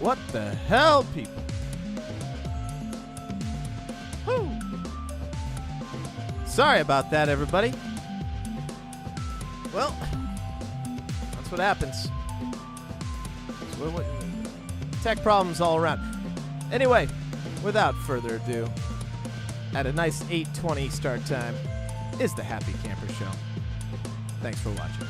What the hell, people? Whew. Sorry about that, everybody. Well, that's what happens. Tech problems all around. Anyway, without further ado, at a nice 8:20 start time, is the Happy Camper Show. Thanks for watching.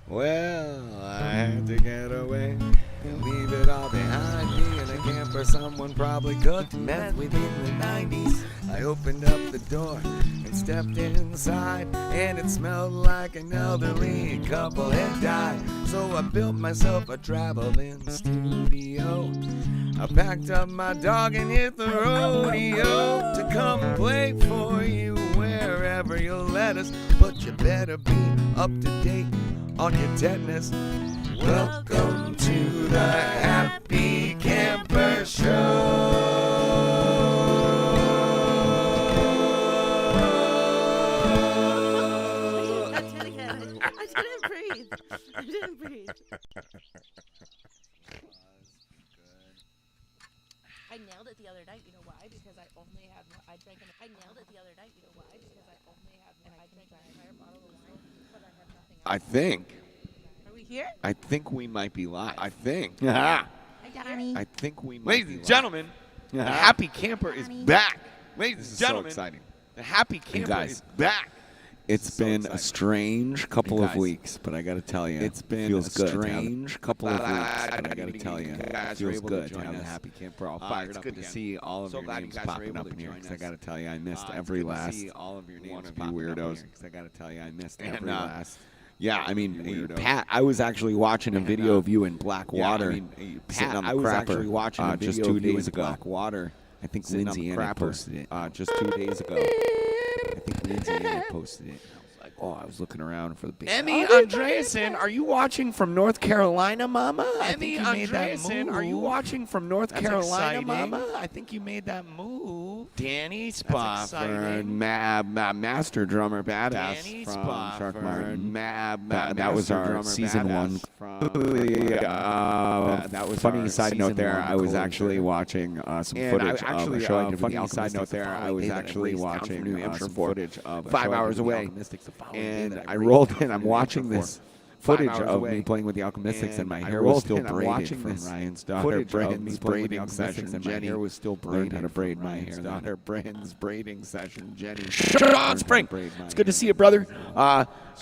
Well, I had to get away and leave it all behind me in a camper someone probably cooked meth with in the 90s. I opened up the door and stepped inside, and it smelled like an elderly couple had died. So I built myself a traveling studio. I packed up my dog and hit the rodeo to come play for you wherever you'll let us. But you better be up to date on your tetanus. Welcome to the Happy Camper Show. I did again. I didn't breathe. I didn't breathe. I nailed it the other night. You know why? Because I only had one. I nailed it the other night. You know why? Because I only had one. I drank an entire bottle of wine, but I have nothing else. I think we might be live. I think we might Ladies be and live. gentlemen, the Happy Camper is back. Ladies This and is gentlemen, so exciting. the Happy Camper guys, is back. It's This is so been a exciting. strange couple Hey, of guys. weeks, but I got to tell you, It's been feels a good. strange couple of weeks, but but I got to tell you, you it guys feels were able good to to have join the us. Happy Camper all It's fired up good to again. see all of So your glad you names guys were popping able up to in here, join 'cause us. I got to tell you, I missed It's every good to last see all of your one names of you popping up in weirdos. here. 'Cause I got to tell you, I missed And, every last. Yeah, I mean, weirdo. Pat, I was actually watching a video of you in black water sitting on the I was crapper actually watching a just video 2 of you days in ago. black water. I think sitting on Lindsay the Anna crapper, posted it just 2 days ago. I think Lindsay Anna posted it. I was like, oh, I was looking around for the big. Emmy Andreasen, are you watching from North Carolina, Mama? Emmy Andreasen, are you watching from North That's Carolina, exciting. Mama? I think you made that move. Danny exciting. Spofford, master drummer badass Danny from Spofford, Shark Martin. that That was our drummer season one. badass That was funny our side note season there. one I was Killington. actually watching some And footage. actually, of showing funny side note there. I was actually watching New Hampshire some for footage of 5 showing hours the away. Alchemistics the following day And that I raced rolled down in. from I'm New watching Hampshire this for 5 footage hours of away. me playing with the Alchemistics, and my And I hair was rolled still in. I'm braided watching from this Ryan's footage daughter of Brandon's me playing with the braiding Alchemistics, session. and My Jenny hair was still learned braided how to from braid my Ryan's hair. daughter Brandon's braiding session. Jenny. Sean Spring. It's good to see you, brother.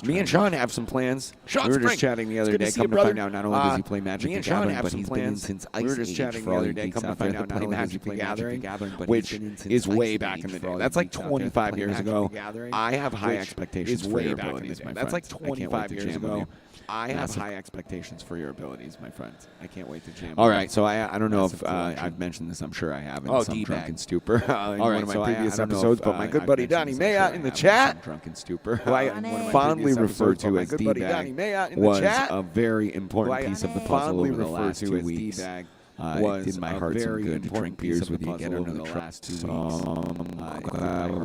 Me and Sean have some plans. Sean We were Spring. just chatting the It's other good to day. see you, Come to find brother. out, not only does he play Magic Me the and Sean Gathering, have but some he's been in plans. since We were Ice just Age chatting for the all other you day. geeks Come to out there find that out, not play only does he Magic the play Magic the Gathering, but which he's been in since is Ice way Age back in the for day. all That's you like geeks out there 25 that years play ago. Magic the Gathering, I have high which expectations is for way your back in the abilities, day. my That's friends. like I can't wait 25 to years jam with ago. you. I have Massive- high expectations for your abilities, my friends. I can't wait to jam. All with right, you. so I don't know if Massive collection. I've mentioned this. I'm sure I have in Oh, some D-bag. drunken stupor in All one right, of my so previous I don't know episodes. if, But my good I've buddy mentioned Donnie this, I'm Maya sure in I the have chat, some drunken stupor. who I Donnie. fondly previous refer episodes, to but as my good buddy Donnie D-bag, Maya in the was chat, a very important who I piece of the Donnie. puzzle fondly over the refer last to 2 as weeks. D-bag, It was did my a heart some very good to important drink piece beers of the with you, get puzzle under over the the truck. last 2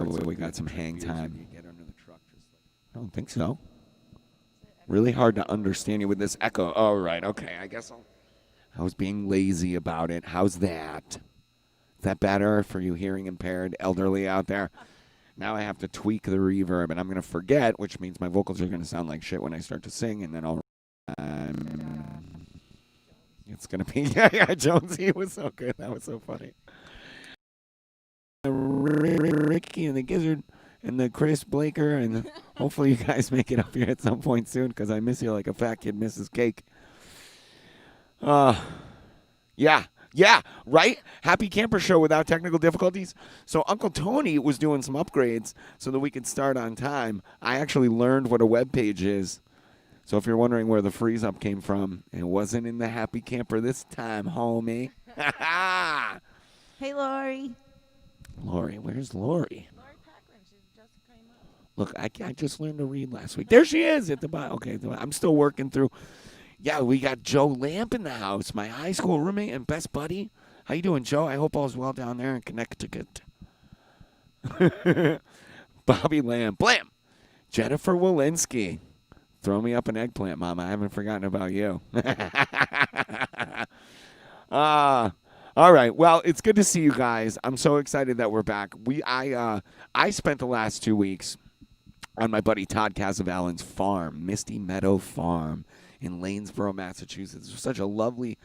weeks. We got some hang time. I don't think so. Really hard to understand you with this echo. Oh, right. Okay. I guess I was being lazy about it. How's that? Is that better for you hearing impaired elderly out there? Now I have to tweak the reverb, and I'm going to forget, which means my vocals are going to sound like shit when I start to sing, and then I'll... it's going to be... Yeah, Jonesy was so good. That was so funny. Ricky and the Gizzard and the Chris Blaker, and hopefully you guys make it up here at some point soon, because I miss you like a fat kid misses cake. Yeah, right? Happy Camper Show without technical difficulties. So Uncle Tony was doing some upgrades so that we could start on time. I actually learned what a web page is. So if you're wondering where the freeze up came from, it wasn't in the Happy Camper this time, homie. Hey, Lori. Lori, where's Lori? Lori Packman. She just came up. Look, I just learned to read last week. There she is at the bottom. Okay, I'm still working through. Yeah, we got Joe Lamp in the house, my high school roommate and best buddy. How you doing, Joe? I hope all's well down there in Connecticut. Bobby Lamb. Blam! Jennifer Walensky. Throw me up an eggplant, Mama. I haven't forgotten about you. All right. Well, it's good to see you guys. I'm so excited that we're back. I spent the last 2 weeks on my buddy Todd Casavallan's farm, Misty Meadow Farm in Lanesboro, Massachusetts. It was such a lovely.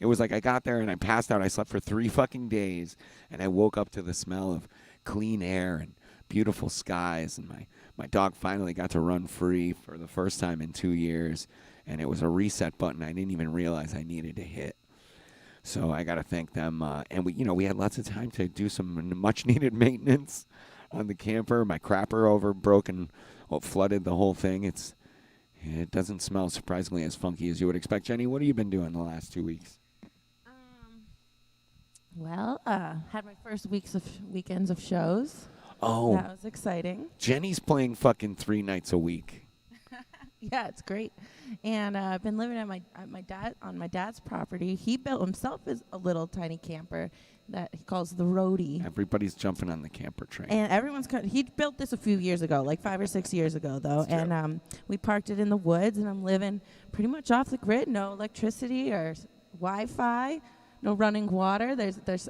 It was like I got there and I passed out. I slept for 3 fucking days, and I woke up to the smell of clean air and beautiful skies, and my dog finally got to run free for the first time in 2 years, and it was a reset button I didn't even realize I needed to hit. So I got to thank them, and we had lots of time to do some much needed maintenance on the camper. My crapper broke and flooded the whole thing. It doesn't smell surprisingly as funky as you would expect. Jenny, what have you been doing the last 2 weeks? Well, had my first weekends of shows. Oh, That was exciting. Jenny's playing fucking 3 nights a week. Yeah, it's great. And I've been living at my dad's property. He built himself a little tiny camper that he calls the Roadie. Everybody's jumping on the camper train. And he built this a few years ago, like 5 or 6 years ago, though. And we parked it in the woods, and I'm living pretty much off the grid. No electricity or Wi-Fi, no running water.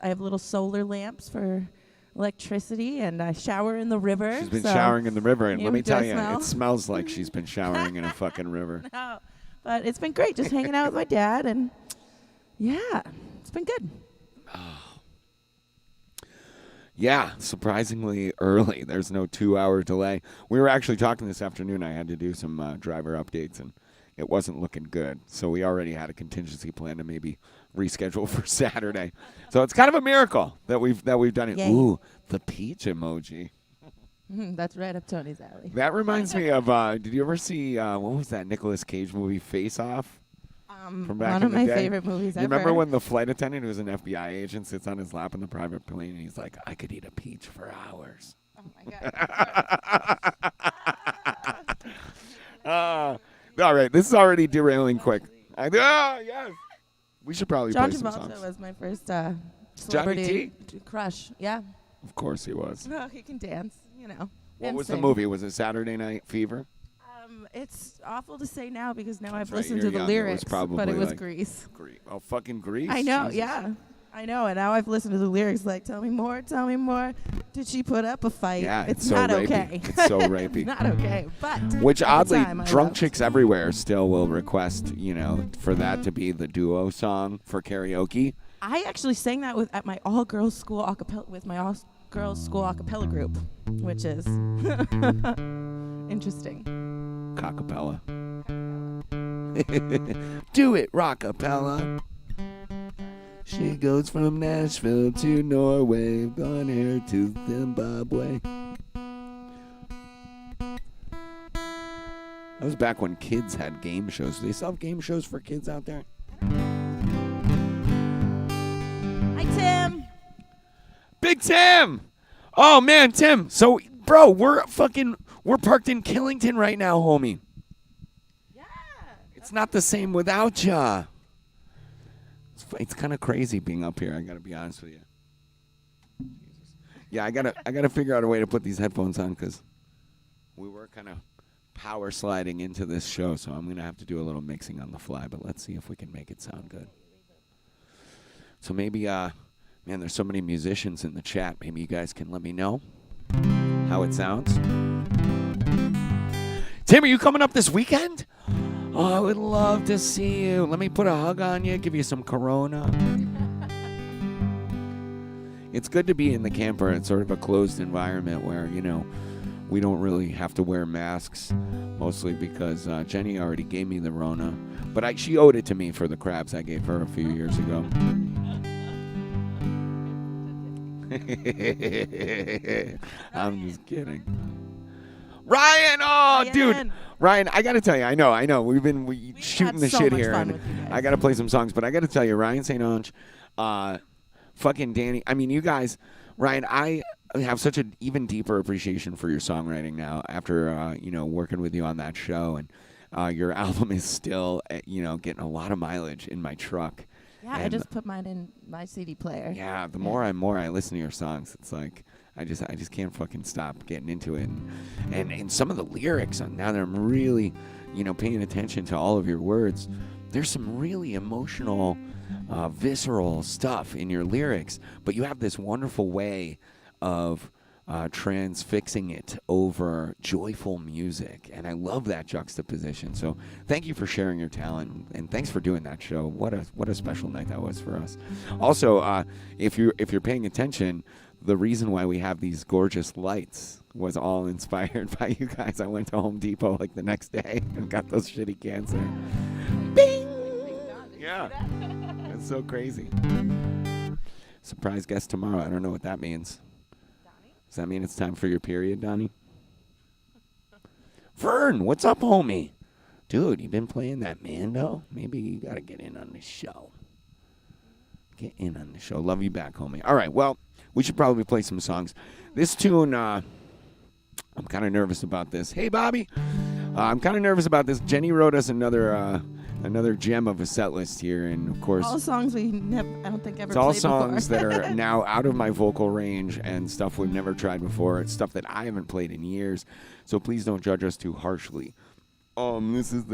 I have little solar lamps for electricity, and I shower in the river. She's been showering in the river, and let me tell you, smell? it smells like she's been showering in a fucking river. No, but it's been great just hanging out with my dad, and yeah, it's been good. Yeah, surprisingly early. There's no 2-hour delay. We were actually talking this afternoon. I had to do some driver updates, and it wasn't looking good. So we already had a contingency plan to maybe reschedule for Saturday. So it's kind of a miracle that we've done it. Yay. Ooh, the peach emoji. That's right up Tony's alley. That reminds me of, did you ever see, what was that Nicolas Cage movie, Face Off? From back One in of the my day? favorite movies You ever. remember when the flight attendant, who's an FBI agent, sits on his lap in the private plane, and he's like, I could eat a peach for hours. Oh my God. All right, this is already derailing quick. Yes. We should probably John play some Travolta songs. was my first celebrity crush. Yeah. Of course he was. Oh, he can dance, What and was the sing. movie? Was it Saturday Night Fever? It's awful to say now because now That's I've right, listened you're to the young. It was lyrics, probably but it was like Grease. Oh, fucking Grease? I know, Jesus. yeah. I know, and now I've listened to the lyrics like, tell me more, tell me more. Did she put up a fight? Yeah, it's so not rapey. okay. It's so rapey. It's not okay, but Which at the oddly, time, I drunk loved. chicks everywhere still will request, for that to be the duo song for karaoke. I actually sang that at my all-girls school acapella with my all-girls school acapella group, which is interesting. Cockapella. Do it, rockapella. She goes from Nashville to Norway, blonde hair to Zimbabwe. That was back when kids had game shows. Do they still have game shows for kids out there? Hi, Tim. Big Tim! Oh, man, Tim. So, bro, we're parked in Killington right now, homie. Yeah. It's not the same without ya. It's kind of crazy being up here. I gotta be honest with you. Jesus. Yeah, I gotta figure out a way to put these headphones on because we were kind of power sliding into this show, so I'm gonna have to do a little mixing on the fly. But let's see if we can make it sound good. So maybe, man, there's so many musicians in the chat. Maybe you guys can let me know how it sounds. Tim, are you coming up this weekend? Oh, I would love to see you. Let me put a hug on you, give you some Corona. It's good to be in the camper. It's sort of a closed environment where, we don't really have to wear masks, mostly because Jenny already gave me the Rona. But she owed it to me for the crabs I gave her a few years ago. I'm just kidding. Ryan! Oh, dude. Ryan, I got to tell you, I know. We've been shooting the so shit much here. fun And with you guys. I got to play some songs, but I got to tell you, Ryan St. Ange, fucking Danny. I mean, you guys, Ryan, I have such an even deeper appreciation for your songwriting now after, working with you on that show. And your album is still, getting a lot of mileage in my truck. Yeah, I And just put mine in my CD player. yeah, the more I listen to your songs, it's like I just can't fucking stop getting into it. And some of the lyrics, now that I'm really, paying attention to all of your words, there's some really emotional, visceral stuff in your lyrics, but you have this wonderful way of transfixing it over joyful music, and I love that juxtaposition. So thank you for sharing your talent, and thanks for doing that show. What a special night that was for us. Also, if you're paying attention, the reason why we have these gorgeous lights was all inspired by you guys. I went to Home Depot like the next day and got those shitty cans there. Bing! Yeah, it's so crazy. Surprise guest tomorrow. I don't know what that means. Does that mean it's time for your period, Donnie? Vern, what's up, homie? Dude, you been playing that Mando? Maybe you got to get in on the show. Get in on the show. Love you back, homie. All right, well, we should probably play some songs. This tune, I'm kind of nervous about this. Hey, Bobby. I'm kind of nervous about this. Jenny wrote us another gem of a set list here, and of course All songs we never, I don't think ever it's all played songs before. that are now out of my vocal range and stuff we've never tried before. It's stuff that I haven't played in years, so please don't judge us too harshly. This is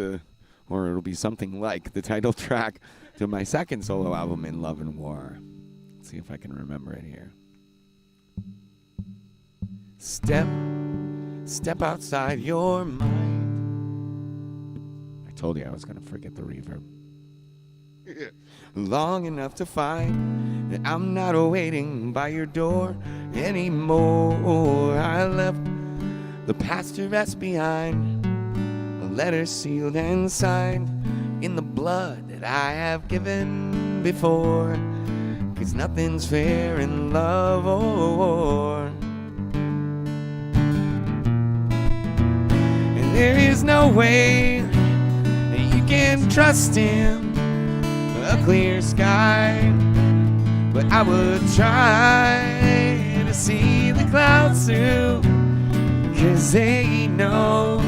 or it'll be something like the title track to my second solo album, In Love and War. Let's see if I can remember it here. Step outside your mind. Told you I was going to forget the reverb. Long enough to find that I'm not waiting by your door anymore. I left the past to rest behind, a letter sealed and signed in the blood that I have given before. 'Cause nothing's fair in love or war. And there is no way can trust in a clear sky, but I would try to see the clouds through, 'cause they know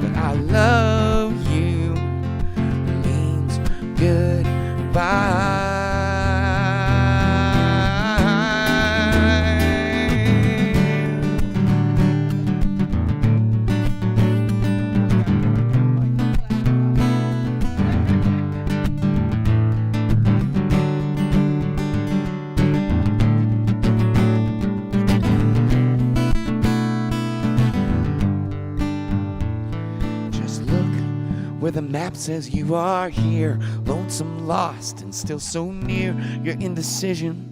that I love you means goodbye. Where the map says you are here, lonesome, lost, and still so near. Your indecision,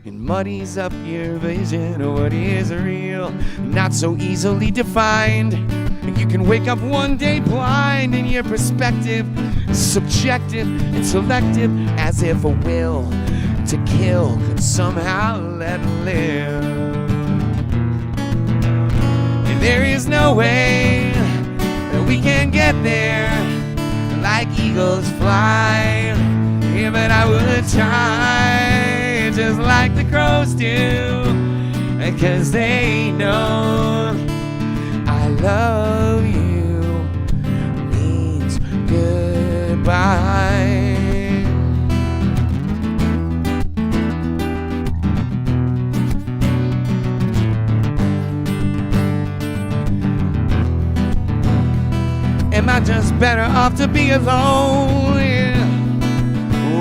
it muddies up your vision of what is real, not so easily defined. And you can wake up one day blind, and your perspective is subjective and selective, as if a will to kill could somehow let live. And there is no way that we can get there like eagles fly. Yeah, but I would try just like the crows do, 'cause they know I love you means goodbye. Am I just better off to be alone? Yeah.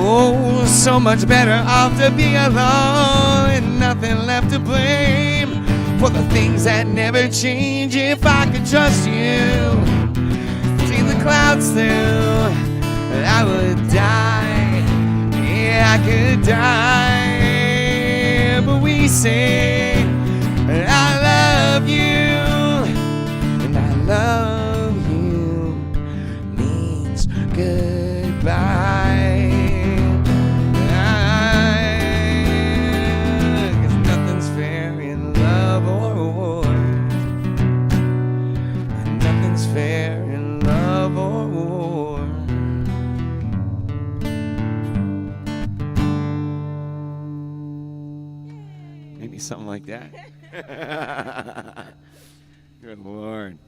Oh, so much better off to be alone, and nothing left to blame for the things that never change. If I could trust you, see the clouds through, I would die. Yeah, I could die. But we say I love you, and I love goodbye. 'Cause nothing's fair in love or war. Nothing's fair in love or war. Maybe something like that. Good Lord.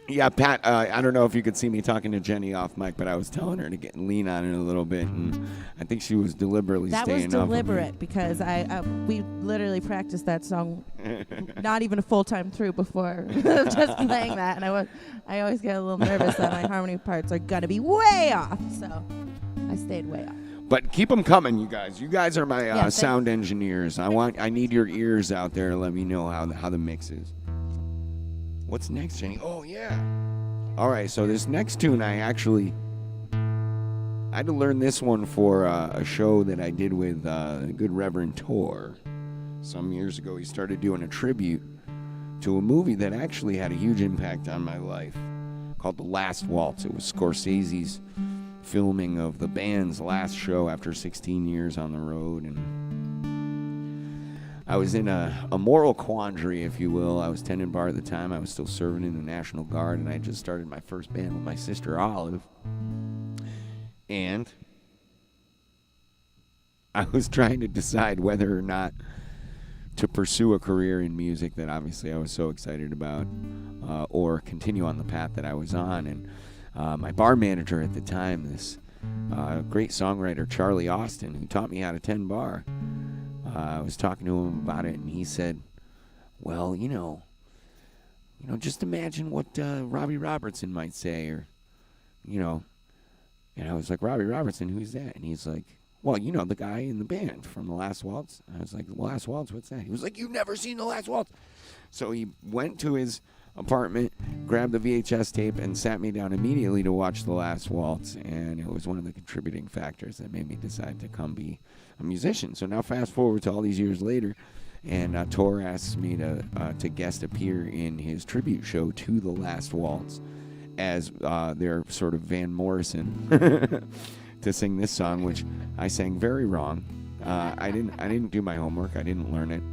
Yeah, Pat, I don't know if you could see me talking to Jenny off mic, but I was telling her to lean on it a little bit, and I think she was deliberately That staying was off of me. deliberate because we literally practiced that song not even a full time through before just playing that, and I always get a little nervous that my harmony parts are gonna be way off, so I stayed way off. But keep them coming, you guys. You guys are my Yeah, sound engineers. I need your ears out there to let me know how the mix is. What's next, Jenny? Oh, yeah. All right, so this next tune, I had to learn this one for a show that I did with the good Reverend Tor. Some years ago, he started doing a tribute to a movie that actually had a huge impact on my life called The Last Waltz. It was Scorsese's filming of the band's last show after 16 years on the road, and I was in a moral quandary, if you will. I was tending bar at the time. I was still serving in the National Guard, and I just started my first band with my sister Olive. And I was trying to decide whether or not to pursue a career in music that obviously I was so excited about, or continue on the path that I was on. And my bar manager at the time, this great songwriter, Charlie Austin, who taught me how to tend bar, I was talking to him about it, and he said, well, you know, just imagine what Robbie Robertson might say, or, and I was like, Robbie Robertson, who's that? And he's like, well, the guy in the band from The Last Waltz. I was like, The Last Waltz, what's that? He was like, you've never seen The Last Waltz. So he went to his apartment, grabbed the VHS tape, and sat me down immediately to watch The Last Waltz, and it was one of the contributing factors that made me decide to come be a musician. So now fast forward to all these years later, and Tor asks me to guest appear in his tribute show to The Last Waltz as their sort of Van Morrison to sing this song, which I sang very wrong. I didn't do my homework. I didn't learn it.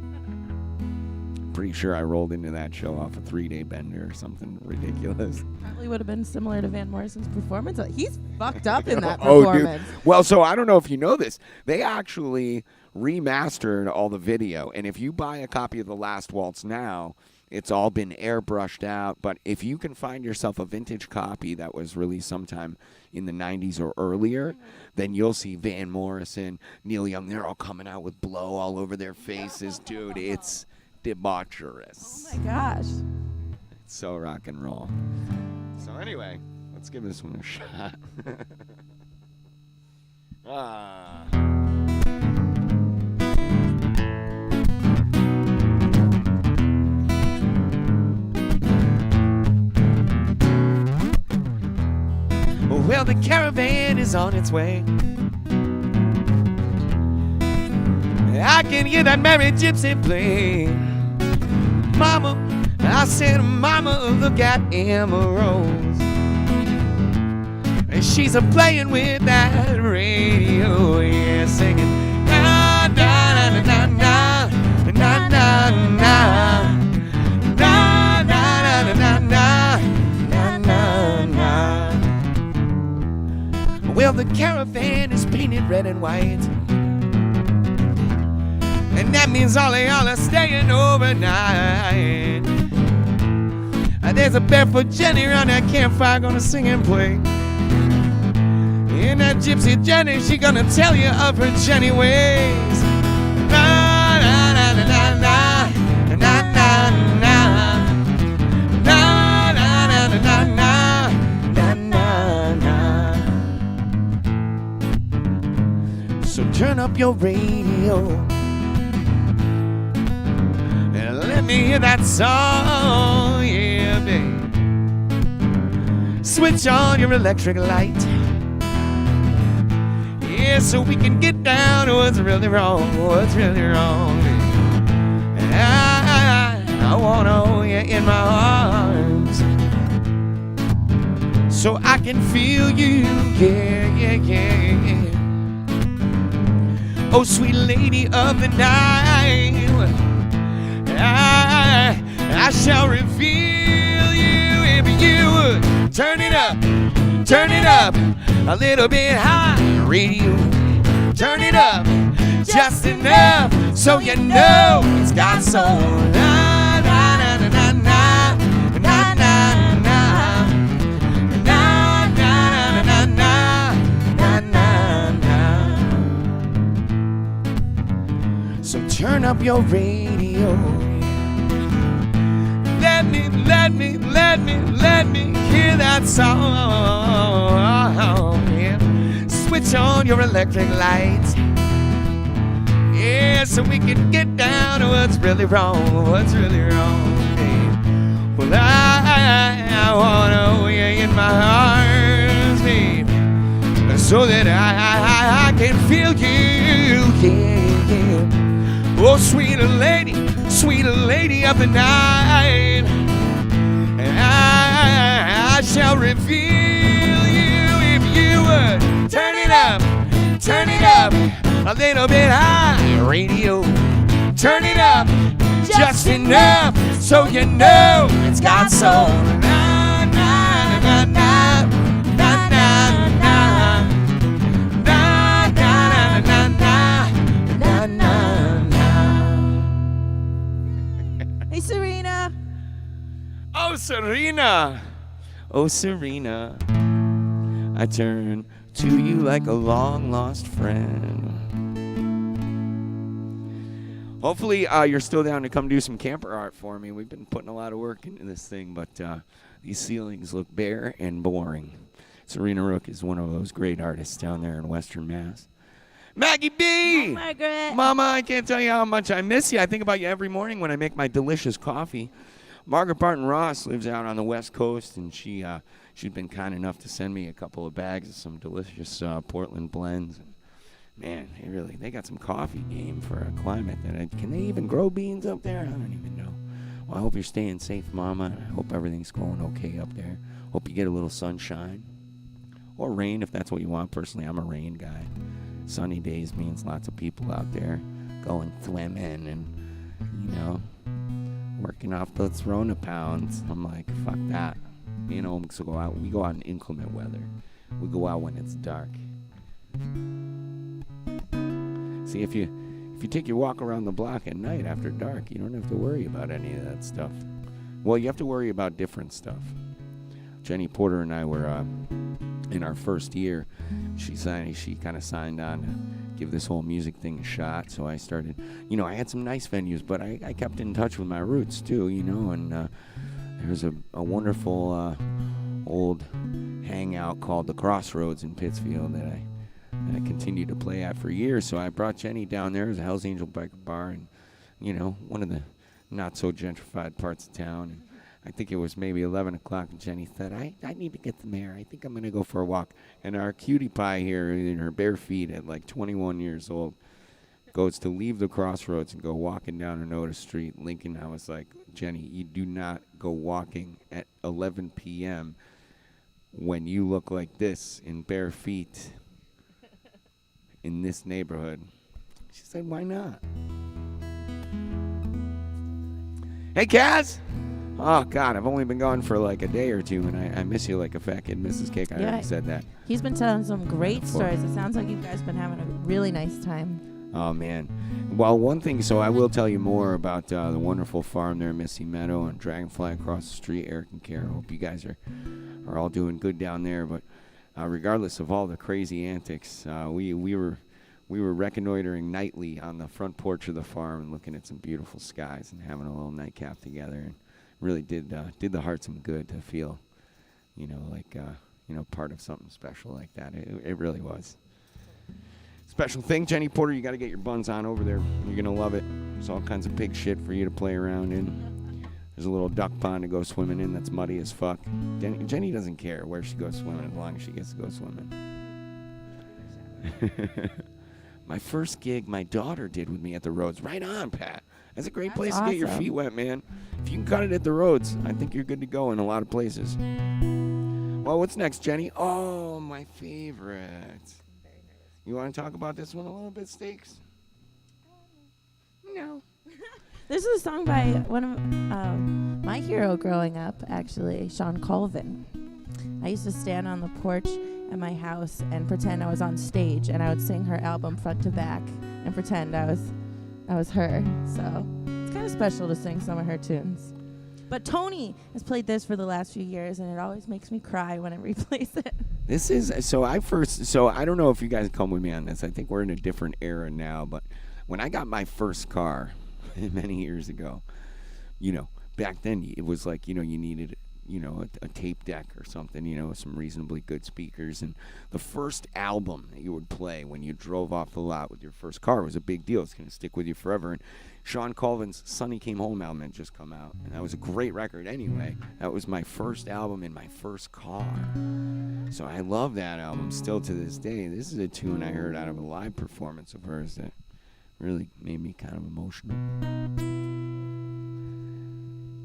Pretty sure I rolled into that show off a 3-day bender or something ridiculous. Probably would have been similar to Van Morrison's performance. He's fucked up in that performance. Dude. Well, so I don't know if you know this. They actually remastered all the video, and if you buy a copy of The Last Waltz now, it's all been airbrushed out. But if you can find yourself a vintage copy that was released sometime in the 90s or earlier, then you'll see Van Morrison, Neil Young, they're all coming out with blow all over their faces. Dude, it's debaucherous. Oh my gosh. It's so rock and roll. So anyway, let's give this one a shot. Well, the caravan is on its way. I can hear that merry gypsy play. Mama, I said, Mama, look at Emma Rose. She's a-playing with that radio, yeah, singing na na na na na na na na na na na na na. Well, the caravan is painted red and white, and that means all of y'all are staying overnight. There's a barefoot Jenny around that campfire gonna sing and play. And that gypsy Jenny, she gonna tell you of her Jenny ways. Na na na na na na na na na na na na na na. So turn up your radio and let me hear that song, yeah, babe. Switch on your electric light, yeah, so we can get down to what's really wrong, what's really wrong. I wanna hold you in my arms so I can feel you, yeah, yeah, yeah. Oh, sweet lady of the night, I shall reveal you if you would turn it up a little bit high. Radio, turn it up just enough so you know it's got soul. Na na na na na na na na. turn up your radio. Let me hear that song. Yeah. Switch on your electric lights. Yeah, so we can get down to what's really wrong. What's really wrong, babe? Well, I wanna wear you in my arms, babe, so that I can feel you, yeah. Oh, sweet lady of the night, and I shall reveal you if you would turn it up a little bit high, radio. Turn it up just enough so you know it's got soul. Na na na na na na na na na na na na na. Hey, Serena. Oh, Serena. Oh, Serena. I turn to you like a long-lost friend. Hopefully, you're still down to come do some camper art for me. We've been putting a lot of work into this thing, but these ceilings look bare and boring. Serena Rook is one of those great artists down there in Western Mass. Maggie B! Hi, Margaret. Mama, I can't tell you how much I miss you. I think about you every morning when I make my delicious coffee. Margaret Barton Ross lives out on the West Coast, and she's been kind enough to send me a couple of bags of some delicious Portland blends. Man, they got some coffee game for a climate can they even grow beans up there? I don't even know. Well, I hope you're staying safe, Mama. I hope everything's going okay up there. Hope you get a little sunshine. Or rain if that's what you want. Personally, I'm a rain guy. Sunny days means lots of people out there going swimming and, working off those Rona pounds. I'm like, fuck that. Me and Omics will go out. We go out in inclement weather. We go out when it's dark. See, if you take your walk around the block at night after dark, you don't have to worry about any of that stuff. Well, you have to worry about different stuff. Jenny Porter and I were in our first year. She kind of signed on to give this whole music thing a shot. So I started, I had some nice venues, but I kept in touch with my roots too, and there's a wonderful old hangout called the Crossroads in Pittsfield that I continued to play at for years. So I brought Jenny down there as a Hell's Angel Biker Bar, and one of the not so gentrified parts of town. And I think it was maybe 11 o'clock, and Jenny said, I need to get some air. I think I'm going to go for a walk. And our cutie pie here in her bare feet at like 21 years old goes to leave the Crossroads and go walking down Onoda Street, Lincoln. I was like, Jenny, you do not go walking at 11 p.m. when you look like this in bare feet in this neighborhood. She said, why not? Hey, Kaz! Oh, God, I've only been gone for like a day or two, and I miss you like a fat kid misses cake. I already said that. He's been telling some great stories. It sounds like you guys been having a really nice time. Oh, man. Well, one thing, so I will tell you more about the wonderful farm there in Missy Meadow and Dragonfly across the street, Eric and Kara. Hope you guys are all doing good down there. But regardless of all the crazy antics, we were reconnoitering nightly on the front porch of the farm and looking at some beautiful skies and having a little nightcap together, and really did the heart some good to feel, part of something special like that. It really was. Special thing, Jenny Porter, you got to get your buns on over there. You're going to love it. There's all kinds of pig shit for you to play around in. There's a little duck pond to go swimming in that's muddy as fuck. Jenny doesn't care where she goes swimming as long as she gets to go swimming. My first gig my daughter did with me at the Rhodes. Right on, Pat. That's a great place to get your feet wet, man. If you can cut it at the Rhodes, I think you're good to go in a lot of places. Well, what's next, Jenny? Oh, my favorite. You want to talk about this one a little bit, Stakes? No. This is a song by one of my hero growing up, actually, Sean Colvin. I used to stand on the porch at my house and pretend I was on stage, and I would sing her album front to back and pretend I was her. So it's kind of special to sing some of her tunes. But Tony has played this for the last few years, and it always makes me cry when I replays it. This is, so I don't know if you guys come with me on this. I think we're in a different era now, but When I got my first car many years ago, back then it was like, you needed, a tape deck or something, some reasonably good speakers. And the first album that you would play when you drove off the lot with your first car was a big deal. It's going to stick with you forever. And Sean Colvin's Sonny Came Home album had just come out. And that was a great record anyway. That was my first album in my first car. So I love that album still to this day. This is a tune I heard out of a live performance of hers that really made me kind of emotional.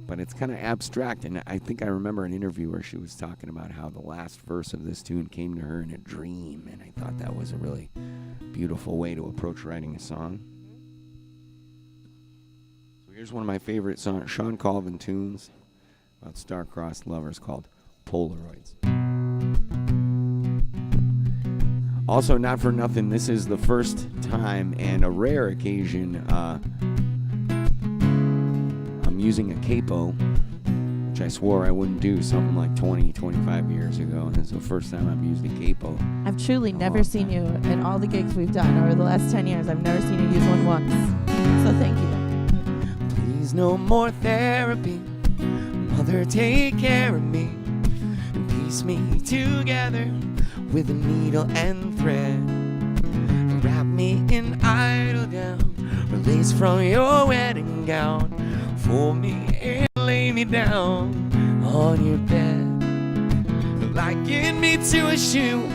But it's kind of abstract, and I think I remember an interview where she was talking about how the last verse of this tune came to her in a dream, and I thought that was a really beautiful way to approach writing a song. So here's one of my favorite Sean Colvin tunes about star-crossed lovers called Polaroids. Also, not for nothing, this is the first time and a rare occasion I'm using a capo, which I swore I wouldn't do something like 20, 25 years ago. This is the first time I've used a capo. I've truly never seen you in all the gigs we've done over the last 10 years. I've never seen you use one once. So thank you. Please, no more therapy. Mother, take care of me and piece me together with a needle and thread. Wrap me in idle down, release from your wedding gown. Fold me and lay me down on your bed. Liken me to a shoe,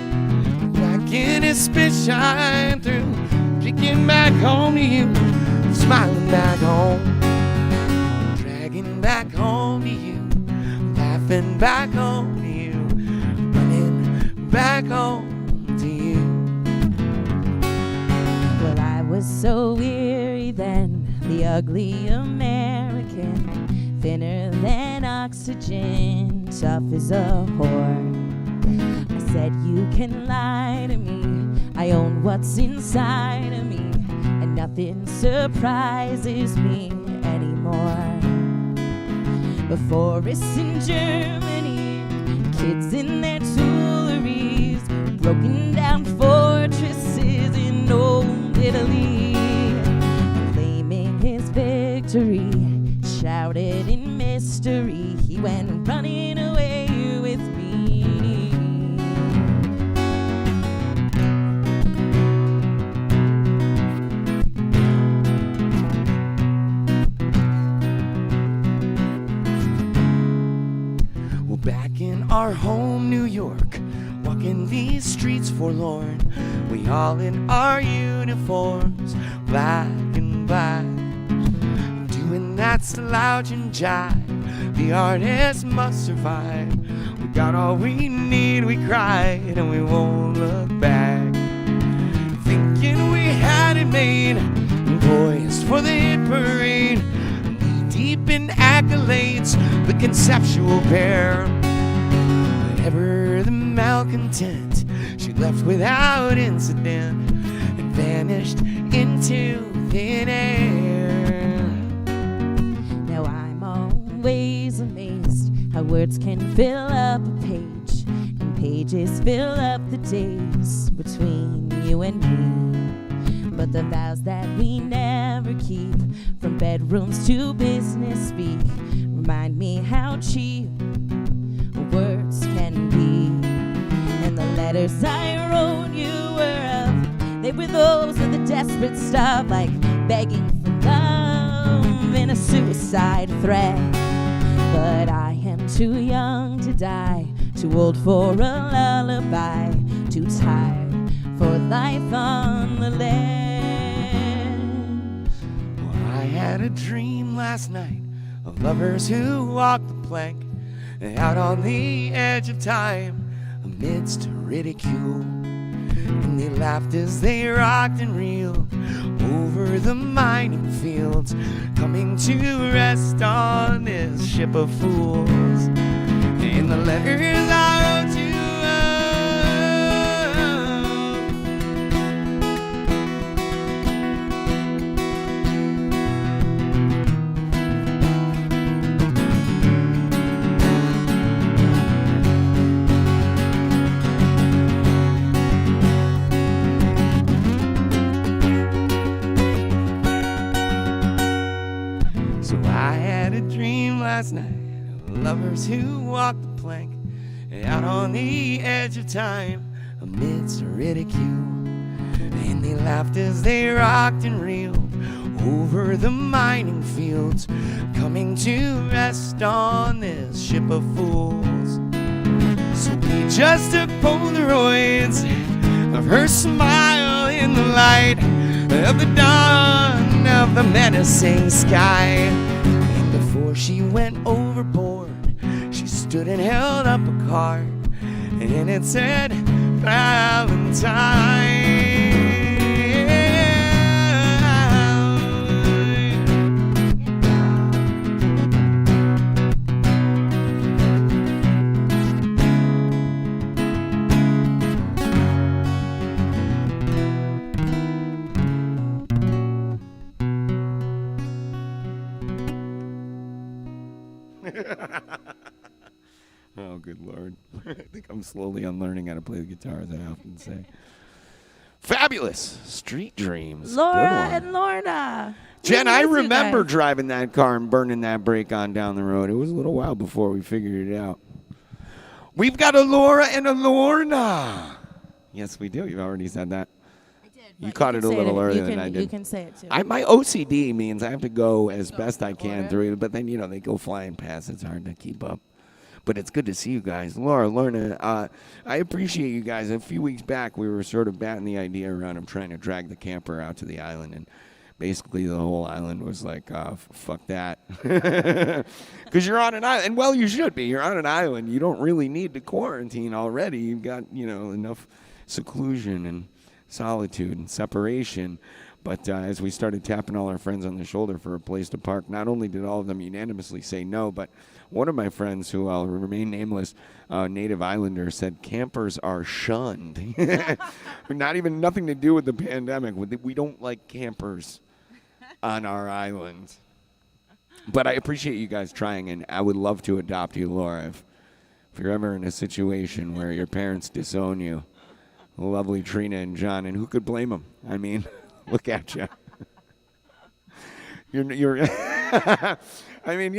blacking his spit shine through. Kicking back home to you, smiling back home. Dragging back home to you, laughing back home to you, running back home to you. Well, I was so weary then, the ugly American, thinner than oxygen, tough as a whore. I said, you can lie to me, I own what's inside of me, and nothing surprises me anymore. But forests in Germany, kids in their Tuileries, broken down fortresses in old Italy, claiming his victory, shouted in mystery, he went running away with me. Well, back in our home, New York, walking these streets forlorn, we all in our uniforms, black and black, doing that slouch and jive. The artist must survive. We got all we need, we cried, and we won't look back. Thinking we had it made, poised for the hit parade, knee deep in accolades, the conceptual pair. Whatever the malcontent, she left without incident and vanished into thin air. Now I'm always amazed how words can fill up a page, and pages fill up the days between you and me. But the vows that we never keep, from bedrooms to business speak, remind me how cheap words can be. And the letters I wrote you they were those of the desperate stuff, like begging for love in a suicide threat. But I am too young to die, too old for a lullaby, too tired for life on the land. Well, I had a dream last night of lovers who walked the plank out on the edge of time amidst ridicule. And they laughed as they rocked and reeled over the mining fields, coming to rest on this ship of fools. In the letters I wrote you, ones who walk the plank out on the edge of time amidst ridicule. And they laughed as they rocked and reeled over the mining fields, coming to rest on this ship of fools. So we just took Polaroids of her smile in the light of the dawn of the menacing sky. And before she went overboard, she stood and held up a card, and it said Valentine. Oh, good Lord. I think I'm slowly unlearning how to play the guitar, as I often say. Fabulous. Street Dreams. Laura Good one. and Lorna. Jen, We I miss you remember guys. driving that car and burning that brake on down the road. It was a little while before we figured it out. We've got a Laura and a Lorna. Yes, we do. You've already said that. I did, You but caught it a can say little earlier you than can, I did. You can say it too. My OCD means I have to go as best I can order. through it, but then, they go flying past. It's hard to keep up. But it's good to see you guys. Laura, Lorna, I appreciate you guys. A few weeks back, we were sort of batting the idea around of trying to drag the camper out to the island, and basically the whole island was like, fuck that. Because you're on an island, and well, you should be. You're on an island. You don't really need to quarantine already. You've got, enough seclusion and solitude and separation. But as we started tapping all our friends on the shoulder for a place to park, not only did all of them unanimously say no, but one of my friends, who I'll remain nameless, native islander, said campers are shunned. Nothing to do with the pandemic. We don't like campers on our island. But I appreciate you guys trying, and I would love to adopt you, Laura, if you're ever in a situation where your parents disown you. Lovely Trina and John, and who could blame them? I mean, look at you. You're I mean,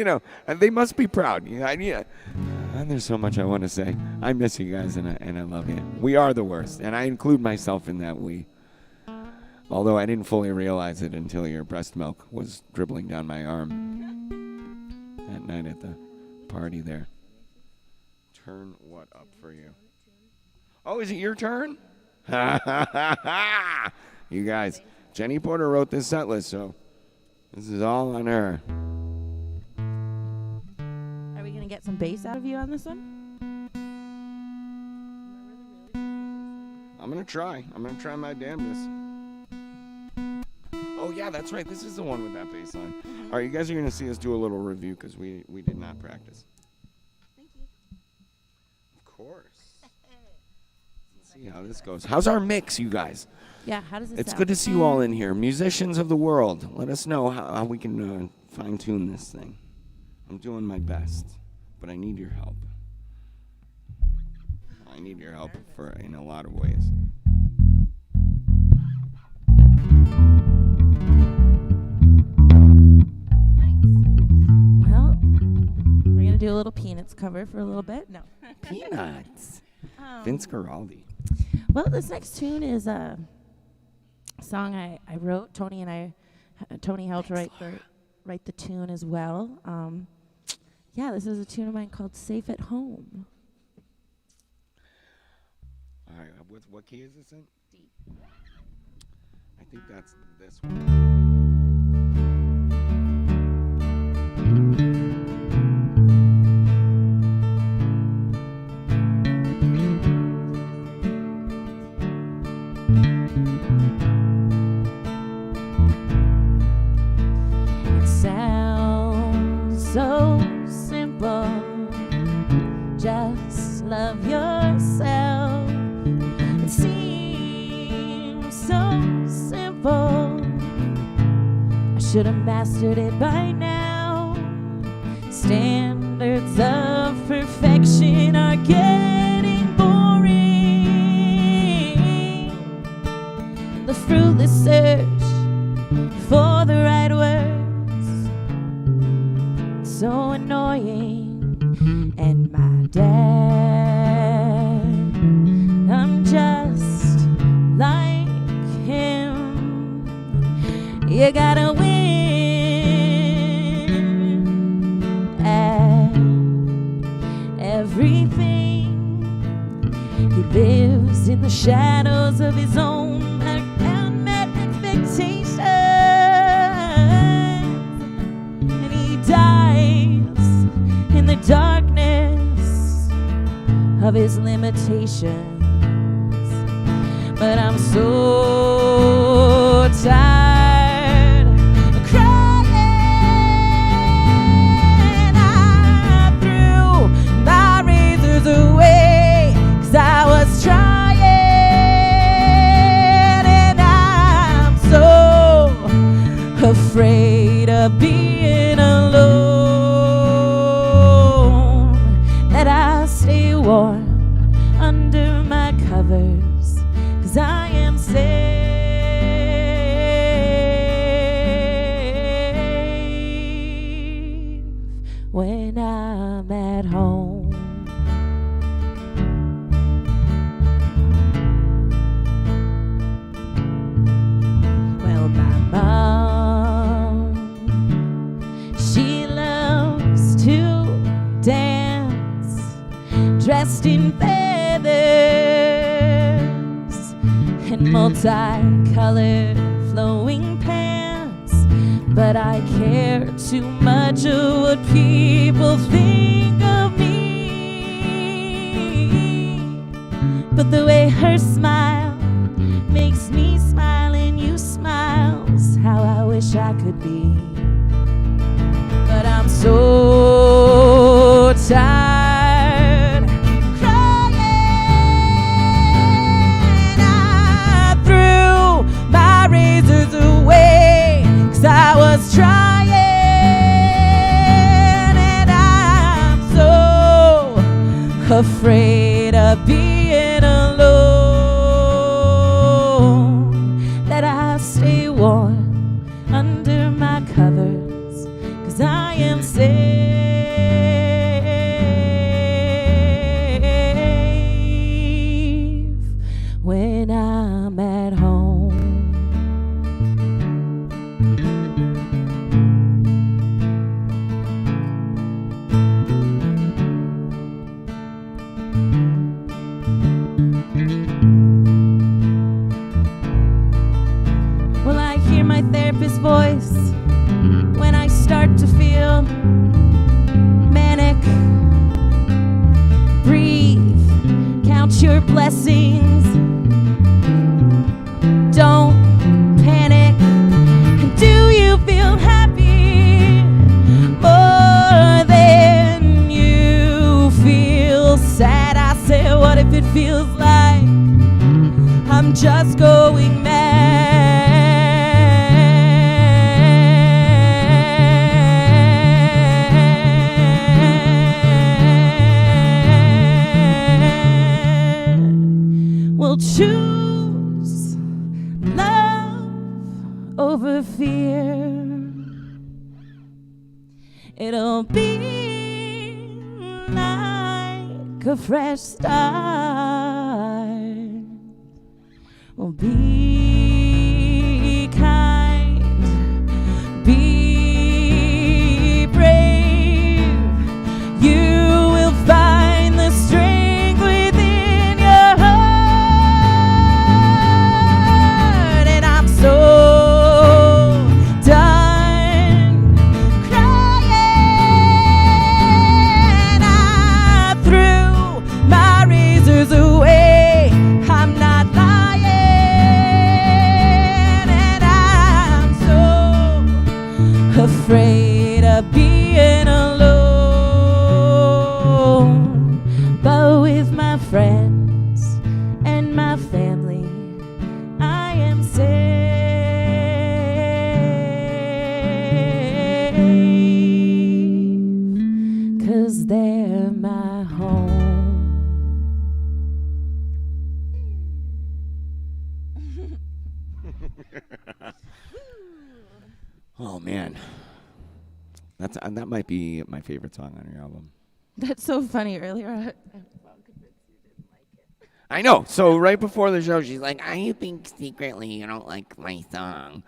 and they must be proud. And there's so much I want to say. I miss you guys, and I love you. We are the worst, and I include myself in that we. Although I didn't fully realize it until your breast milk was dribbling down my arm that night at the party there. Turn what up for you? Oh, is it your turn? You guys, Jenny Porter wrote this set list, so this is all on her. Are we gonna get some bass out of you on this one? I'm going to try. I'm going to try my damnedest. Oh, yeah, that's right. This is the one with that bass line. All right, you guys are going to see us do a little review because we did not practice. Thank you. Of course. Let's see how this goes. How's our mix, you guys? Yeah, how does it It's sound? good to see you all in here. Musicians of the world, let us know how we can fine-tune this thing. I'm doing my best, but I need your help. I need your help in a lot of ways. Well, we're going to do a little Peanuts cover for a little bit. No. Peanuts. Vince Guaraldi. Well, this next tune is a song I wrote. Tony helped write the tune as well. Yeah, this is a tune of mine called Safe at Home. All right, what key is this in? D. I think that's this one. It sounds so simple. Just love yourself. It seems so simple. I should have mastered it by now. Standards of perfection are getting boring. The fruitless search for the right words, so annoying. You gotta win at everything. He lives in the shadows of his own unmet expectations, and he dies in the darkness of his limitations. But I'm so tired of crying. I threw my razors away 'cause I was trying, and I'm so afraid of being alone that I stay warm under my covers, 'cause I am safe when I'm at home. Well, my mom, she loves to dance, dressed in feathers and multicolored flowing pants. But I care too much of what people think of me. But the way her smile makes me smile, and you smile's how I wish I could be. But I'm so tired crying. I threw my razors away 'cause I was trying, and I'm so afraid of being alone that I stay warm under my covers, 'cause I am safe when I'm at home. Well, I hear my therapist's voice when I start to feel manic. Breathe, count your blessings. Don't panic. Do you feel happy more than you feel sad? I said, what if it feels like I'm just going mad? We'll choose love over fear. It'll be like a fresh start. We'll be kind, be brave. You will find the strength within your heart. And I'm so done crying. I threw my razors away. I'm not lying. And I'm so afraid of being alone. But with my friends and my family, I am safe, 'cause they're my home. Oh man, that might be my favorite song on your album. That's so funny. Earlier, I know. So right before the show, she's like, "I think secretly you don't like my song."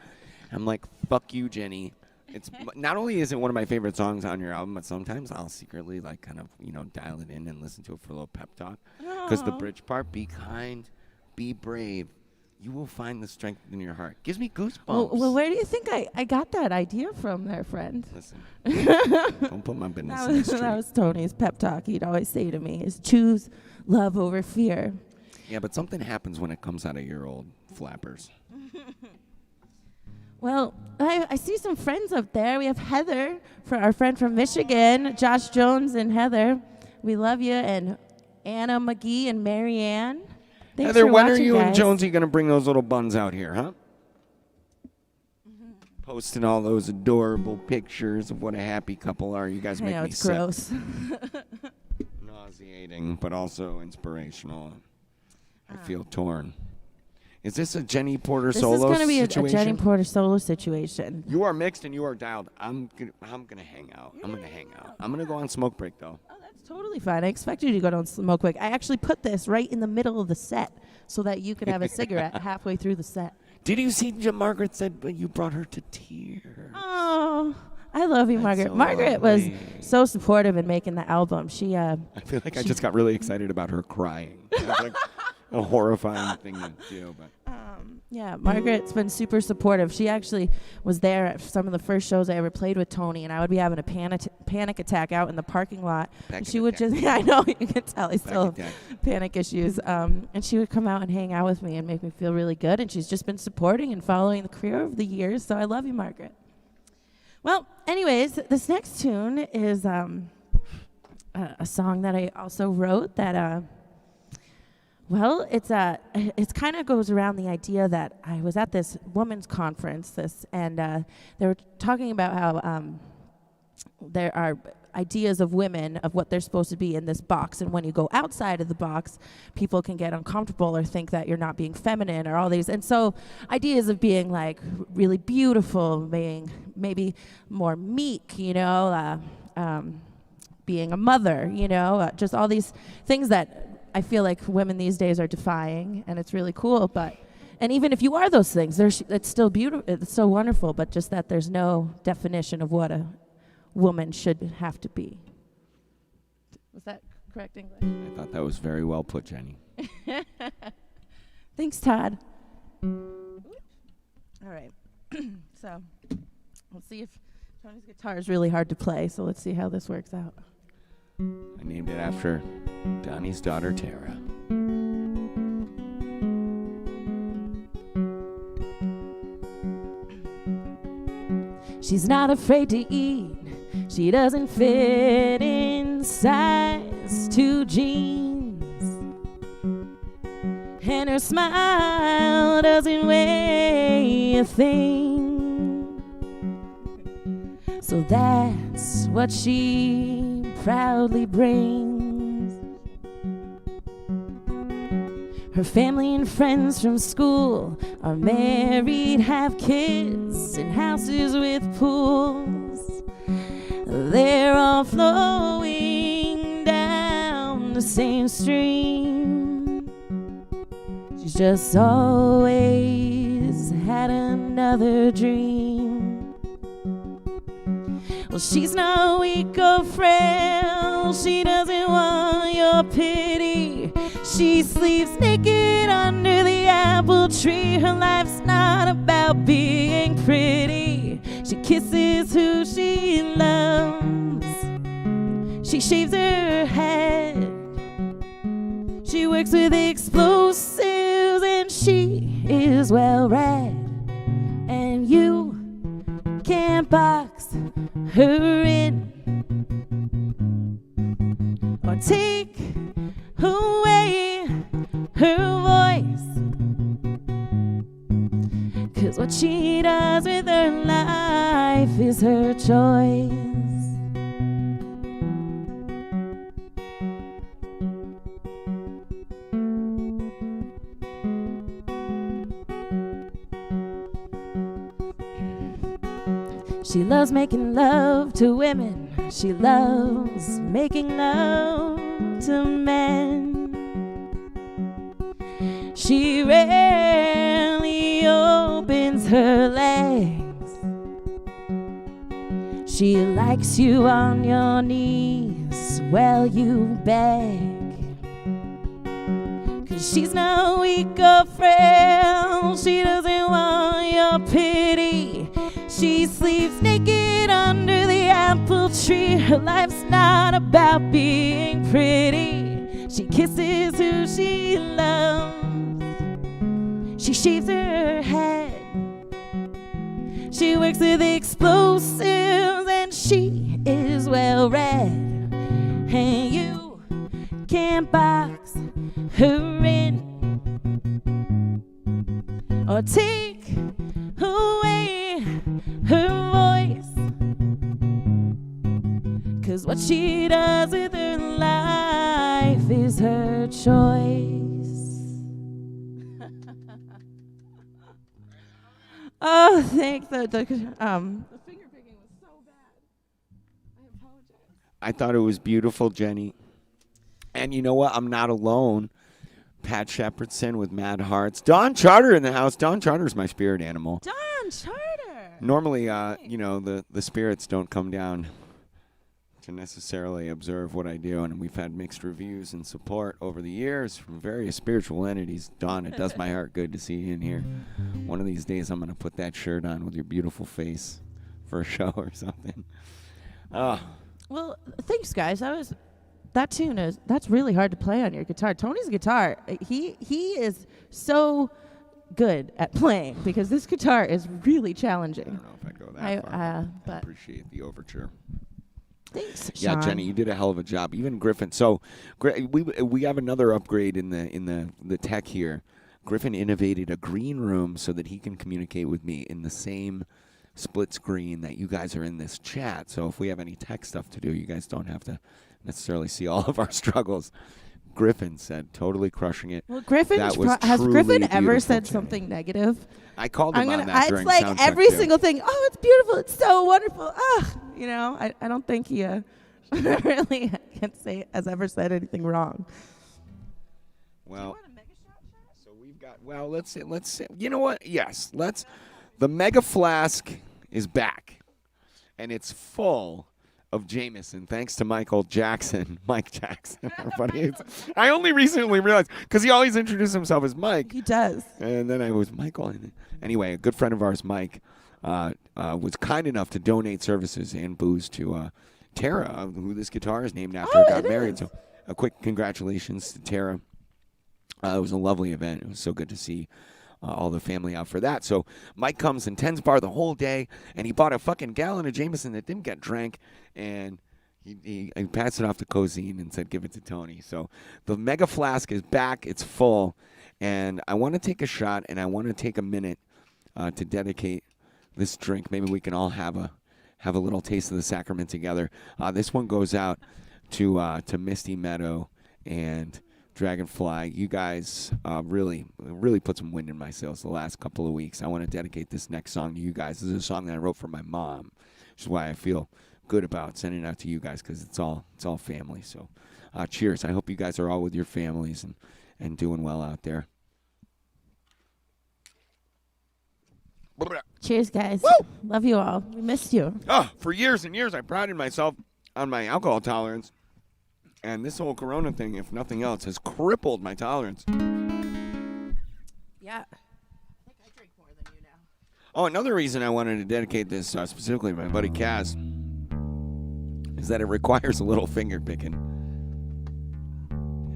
I'm like, fuck you, Jenny. It's not only is it one of my favorite songs on your album, but sometimes I'll secretly like kind of, dial it in and listen to it for a little pep talk. Because the bridge part, be kind, be brave. You will find the strength in your heart. Gives me goosebumps. Well, where do you think I got that idea from there, friend? Listen, don't put my business in the street. That was Tony's pep talk. He'd always say to me, is choose love over fear. Yeah, but something happens when it comes out of your old flappers. Well, I see some friends up there. We have Heather, for our friend from Michigan, Josh Jones and Heather. We love you. And Anna McGee and Marianne. Thanks Heather, for when are watching, you guys. and Jonesy going to bring those little buns out here, huh? Posting all those adorable pictures of what a happy couple are. You guys I make know, me it's sick. gross. Nauseating, but also inspirational. I feel torn. Is this a Jenny Porter This solo is going to be a situation? Jenny Porter solo situation. You are mixed and you are dialed. I'm gonna hang out. I'm gonna hang out. I'm gonna go on smoke break though. Oh, that's totally fine. I expected you to go down smoke quick. I actually put this right in the middle of the set so that you could have a cigarette halfway through the set. Did you see Margaret said but you brought her to tears? Oh, I love you, Margaret. so Margaret was lovely. so supportive in making the album. She I feel like I just got really excited about her crying. It's like a horrifying thing to do, but yeah, Margaret's been super supportive. She actually was there at some of the first shows I ever played with Tony, and I would be having a panic attack out in the parking lot. And she would just, I know, you can tell I still have panic issues. And she would come out and hang out with me and make me feel really good. And she's just been supporting and following the career over the years. So I love you, Margaret. Well, anyways, this next tune is a song that I also wrote that. Well, it's kind of goes around the idea that I was at this women's conference, and they were talking about how there are ideas of women of what they're supposed to be in this box, and when you go outside of the box, people can get uncomfortable or think that you're not being feminine or all these, and so ideas of being like really beautiful, being maybe more meek, being a mother, just all these things that I feel like women these days are defying, and it's really cool. And even if you are those things, it's still beautiful. It's so wonderful, but just that there's no definition of what a woman should have to be. Was that correct English? I thought that was very well put, Jenny. Thanks, Todd. All right. So let's see if Tony's guitar is really hard to play, so let's see how this works out. I named it after Donnie's daughter, Tara. She's not afraid to eat. She doesn't fit in size 2 jeans. And her smile doesn't weigh a thing. So that's what she proudly brings. Her family and friends from school are married, have kids, in houses with pools. They're all flowing down the same stream. She's just always had another dream. Well, she's not weak or frail. She doesn't want your pity. She sleeps naked under the apple tree. Her life's not about being pretty. She kisses who she loves. She shaves her head. She works with explosives, and she is well read. And you can't box her in or take away her voice, 'cause what she does with her life is her choice. She loves making love to women. She loves making love to men. She rarely opens her legs. She likes you on your knees while you beg. 'Cause she's not weak or frail. She doesn't want your pity. She sleeps naked under the apple tree. Her life's not about being pretty. She kisses who she loves. She shaves her head. She works with explosives, and she is well read. And you can't box her in or take away her voice. 'Cause what she does with her life is her choice. Oh, thank the finger picking was so bad. I apologize. I thought it was beautiful, Jenny. And you know what? I'm not alone. Pat Shepardson with Mad Hearts. Don Charter in the house. Don Charter's my spirit animal. Don Charter. Normally, the spirits don't come down to necessarily observe what I do, and we've had mixed reviews and support over the years from various spiritual entities. Don, it does my heart good to see you in here. One of these days, I'm going to put that shirt on with your beautiful face for a show or something. Well, thanks, guys. That's really hard to play on your guitar. Tony's guitar, he is so good at playing because this guitar is really challenging. I don't know if I'd go that far. But I appreciate the overture. Thanks, Yeah, Sean. Jenny, you did a hell of a job. Even Griffin. So we have another upgrade in the tech here. Griffin innovated a green room so that he can communicate with me in the same split screen that you guys are in this chat. So if we have any tech stuff to do, you guys don't have to necessarily see all of our struggles. Griffin said, totally crushing it. Well, Griffin, That was has truly Griffin ever beautiful, said Jenny. something negative? I called him on that It's during like sound every check, too. single thing. Oh, it's beautiful. It's so wonderful. I don't think he really has ever said anything wrong. Well, so we've got. Well, let's say. You know what? Yes, the Mega Flask is back, and it's full of Jameson, thanks to Mike Jackson. Everybody, I only recently realized because he always introduced himself as Mike. He does. And then I was Michael. Anyway, a good friend of ours, Mike, was kind enough to donate services and booze to Tara, who this guitar is named after, got married. So a quick congratulations to Tara. It was a lovely event. It was so good to see all the family out for that. So Mike comes and tends bar the whole day, and he bought a fucking gallon of Jameson that didn't get drank, and he passed it off to Cozine and said, give it to Tony. So the Mega Flask is back. It's full, and I want to take a shot, and I want to take a minute to dedicate this drink. Maybe we can all have a little taste of the sacrament together. This one goes out to Misty Meadow and Dragonfly. You guys really put some wind in my sails the last couple of weeks. I want to dedicate this next song to you guys. This is a song that I wrote for my mom, which is why I feel good about sending it out to you guys, because it's all family. So cheers. I hope you guys are all with your families and doing well out there. Cheers, guys. Woo! Love you all. We missed you. For years and years, I prided myself on my alcohol tolerance. And this whole Corona thing, if nothing else, has crippled my tolerance. Yeah. I think I drink more than you now. Oh, another reason I wanted to dedicate this specifically to my buddy Kaz is that it requires a little finger picking.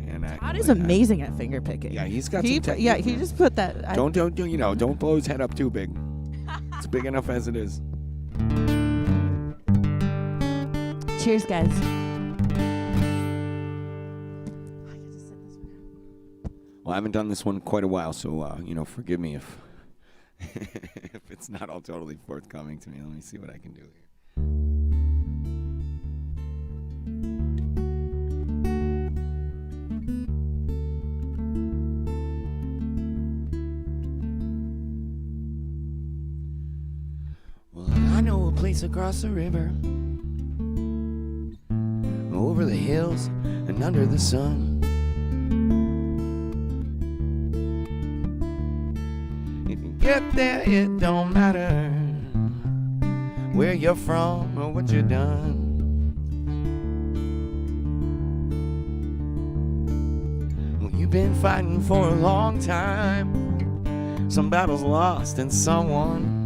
And Todd is amazing at finger picking. Yeah, he's got some technique. Yeah, he just put that. Don't blow his head up too big. It's big enough as it is. Cheers, guys. Well, I haven't done this one in quite a while, so forgive me if if it's not all totally forthcoming to me. Let me see what I can do here. Well, I know a place across the river, over the hills and under the sun. If you get there, it don't matter where you're from or what you done. Well, you've been fighting for a long time. Some battles lost and some won.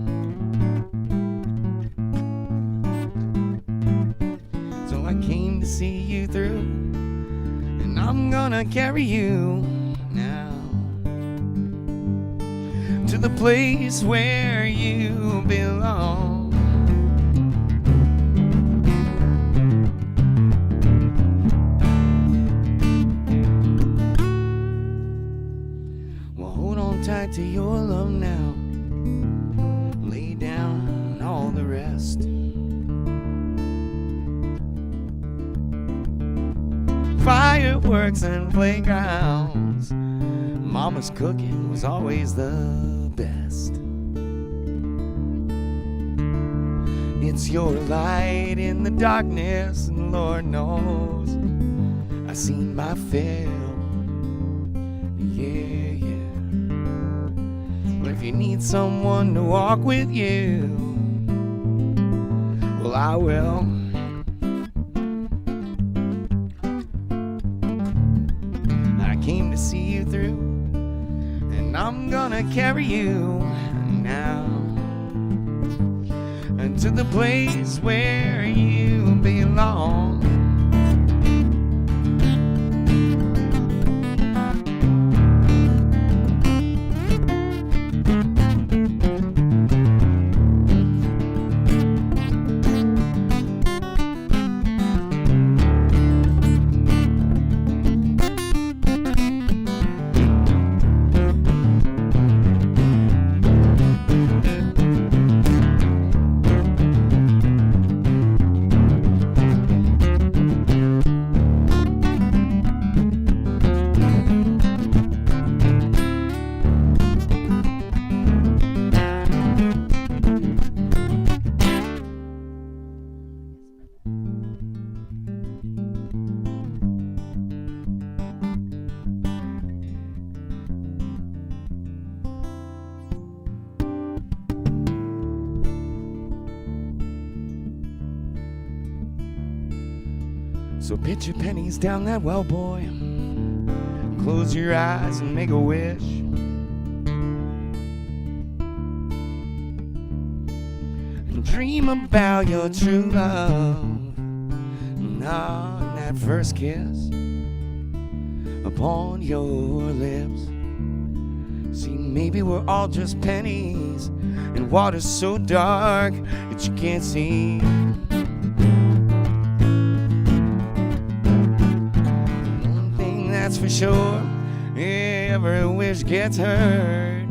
So I came to see you through, and I'm gonna carry you now to the place where you belong. Well, hold on tight to your love now. Lay down all the rest. Fireworks and playgrounds. Mama's cooking was always the best. It's your light in the darkness, and Lord knows I've seen my fill. Yeah, yeah. But if you need someone to walk with you, well, I will. I came to see you through, and I'm gonna carry you now to the place where you belong. So pitch your pennies down that well, boy. Close your eyes and make a wish. And dream about your true love. And that first kiss upon your lips. See, maybe we're all just pennies in water so dark that you can't see. That's for sure, every wish gets heard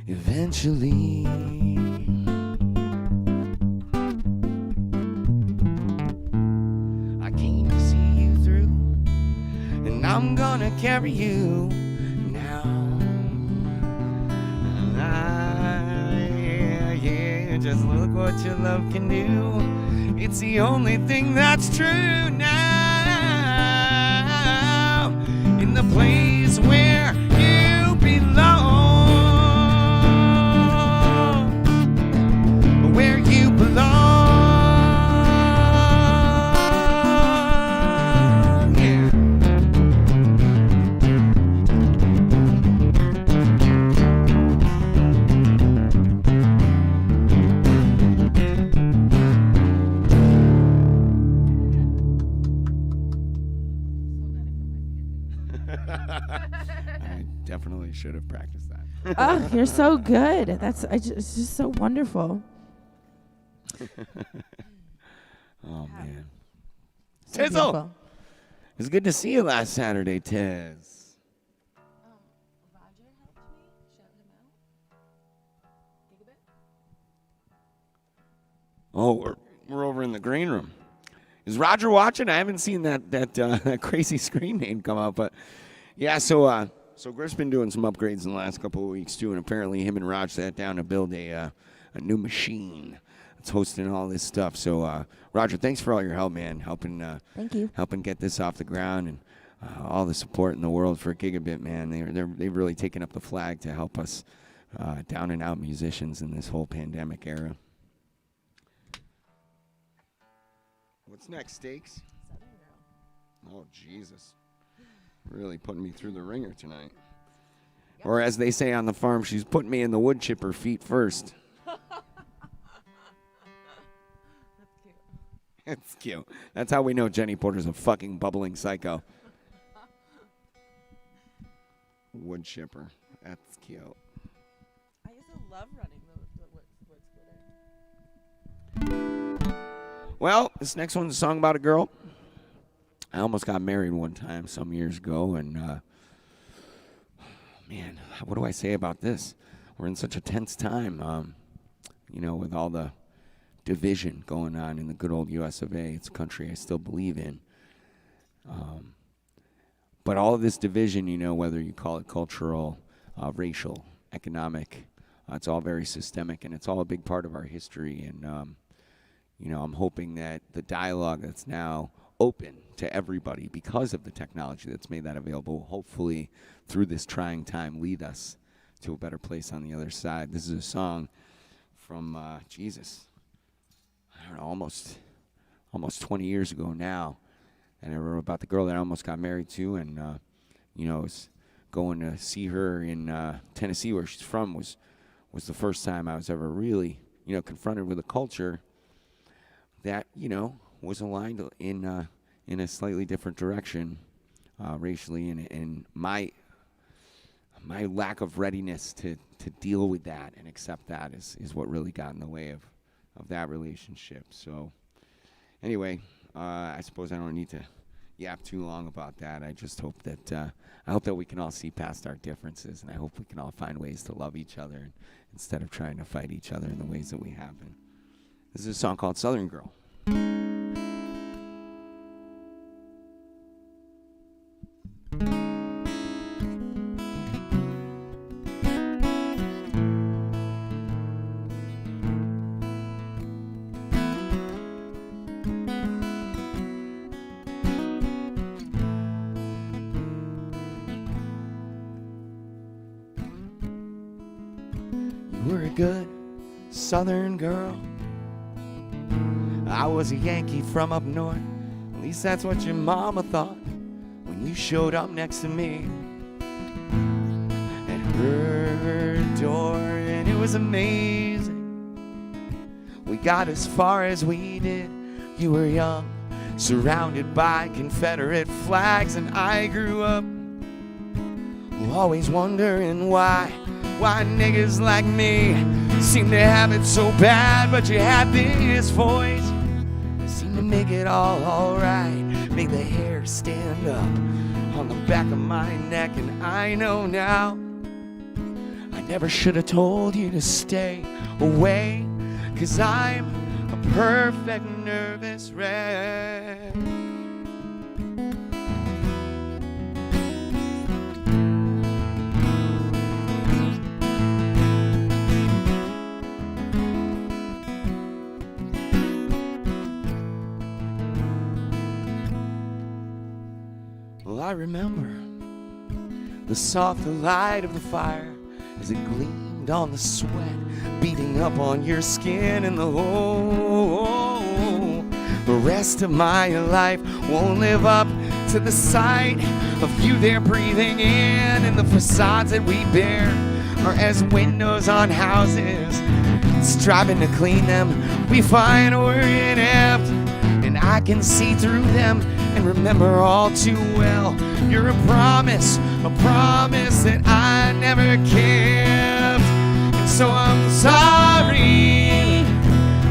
eventually. I came to see you through, and I'm gonna carry you now. Yeah, just look what your love can do. It's the only thing that's true now. In the place where you belong, where you belong, yeah. I definitely should have practiced that. Oh, you're so good. It's just so wonderful. Oh, man. So Tizzle! beautiful. It was good to see you last Saturday, Tiz. Roger helped me shout him out. Oh, we're over in the green room. Is Roger watching? I haven't seen that crazy screen name come up, but yeah. So Griff's been doing some upgrades in the last couple of weeks too, and apparently him and Raj sat down to build a new machine that's hosting all this stuff. So Roger, thanks for all your help, man, Thank you. helping get this off the ground, and all the support in the world for Gigabit, man. They've really taken up the flag to help us down and out musicians in this whole pandemic era. What's next, Steaks? Oh, Jesus. Really putting me through the ringer tonight. Yep. Or as they say on the farm, she's putting me in the wood chipper feet first. That's cute. That's how we know Jenny Porter's a fucking bubbling psycho. Wood chipper. That's cute. I used to love running the wood splitter. Well, this next one's a song about a girl. I almost got married one time some years ago, and man, what do I say about this? We're in such a tense time, with all the division going on in the good old US of A. It's a country I still believe in. But all of this division, whether you call it cultural, racial, economic, it's all very systemic, and it's all a big part of our history. And, I'm hoping that the dialogue that's now open to everybody because of the technology that's made that available will hopefully, through this trying time, lead us to a better place on the other side. This is a song from, I don't know, almost 20 years ago now. And I wrote about the girl that I almost got married to, and, was going to see her in Tennessee, where she's from, was the first time I was ever really, confronted with a culture that, was aligned in a slightly different direction racially, and my lack of readiness to deal with that and accept that is what really got in the way of that relationship. So anyway, I suppose I don't need to yap too long about that. I just hope that we can all see past our differences, and I hope we can all find ways to love each other instead of trying to fight each other in the ways that we have been. This is a song called Southern Girl. You were a good Southern girl. I was a Yankee from up north. At least that's what your mama thought when you showed up next to me at her door. And it was amazing. We got as far as we did. You were young, surrounded by Confederate flags, and I grew up always wondering why niggas like me seem to have it so bad. But you had this voice that seemed to make it all right, make the hair stand up on the back of my neck. And I know now I never should have told you to stay away, 'cause I'm a perfect nervous wreck. Well, I remember the soft light of the fire as it gleamed on the sweat beating up on your skin, and the rest of my life won't live up to the sight of you there breathing in. And the facades that we bear are as windows on houses, striving to clean them. We find we're inept, and I can see through them and remember all too well. You're a promise that I never kept. And so I'm sorry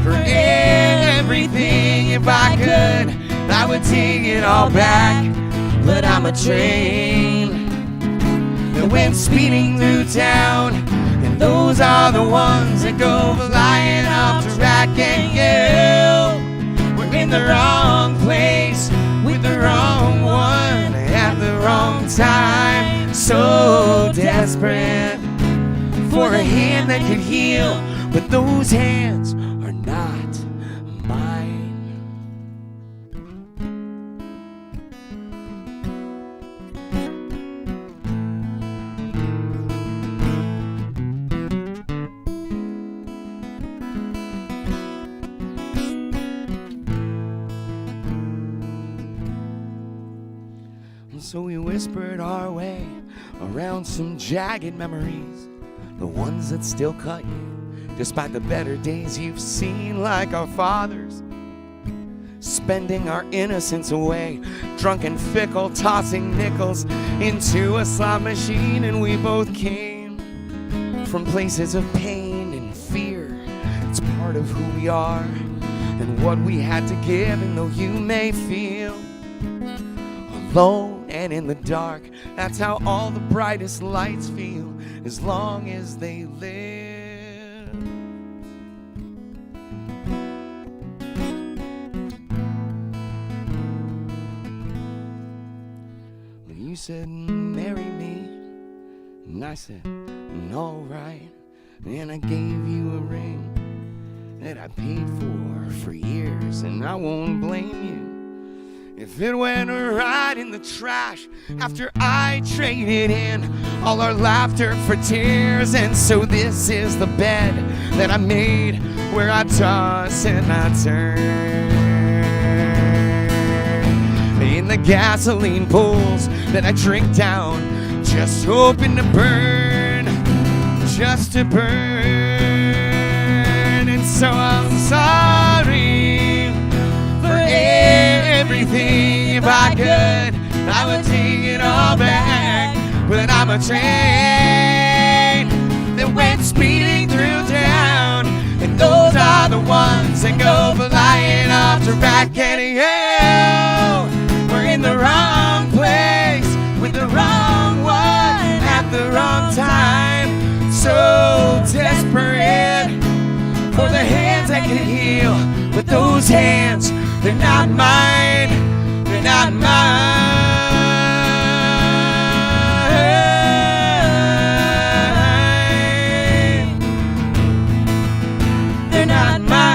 for everything. If I could, I would take it all back. But I'm a train that went speeding through town, and those are the ones that go flying off track. And you were in the wrong place with the wrong one at the wrong time. So desperate for a hand that could heal, but those hands are not mine. So we whispered our way around some jagged memories, the ones that still cut you, despite the better days you've seen, like our fathers, spending our innocence away, drunk and fickle, tossing nickels into a slot machine. And we both came from places of pain and fear. It's part of who we are and what we had to give. And though you may feel alone and in the dark, that's how all the brightest lights feel, as long as they live. Well, you said marry me, and I said all right, and I gave you a ring that I paid for years, and I won't blame you if it went right in the trash after I traded in all our laughter for tears. And so this is the bed that I made, where I toss and I turn in the gasoline pools that I drink down, just hoping to burn, just to burn. And so I'm sorry for everything. If I could, I would take it all back. But I'm a train that went speeding through town, and those are the ones that go flying off to Racket Hill. We're in the wrong place with the wrong one at the wrong time. So desperate for the hands that can heal, but those hands, they're not mine, they're not mine. They're not mine.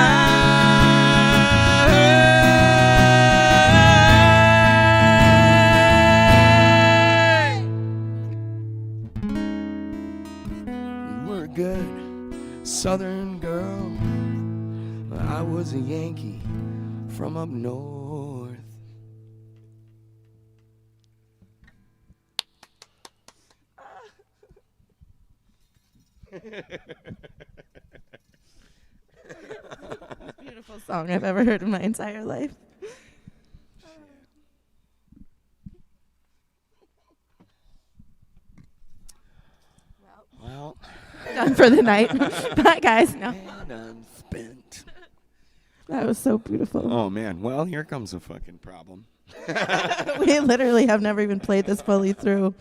You were a good Southern girl, I was a Yankee from up north. Beautiful song I've ever heard in my entire life. Well, Done for the night. Bye, guys. No, and unspent. that was so beautiful. Oh man, well, here comes a fucking problem. We literally have never even played this fully through.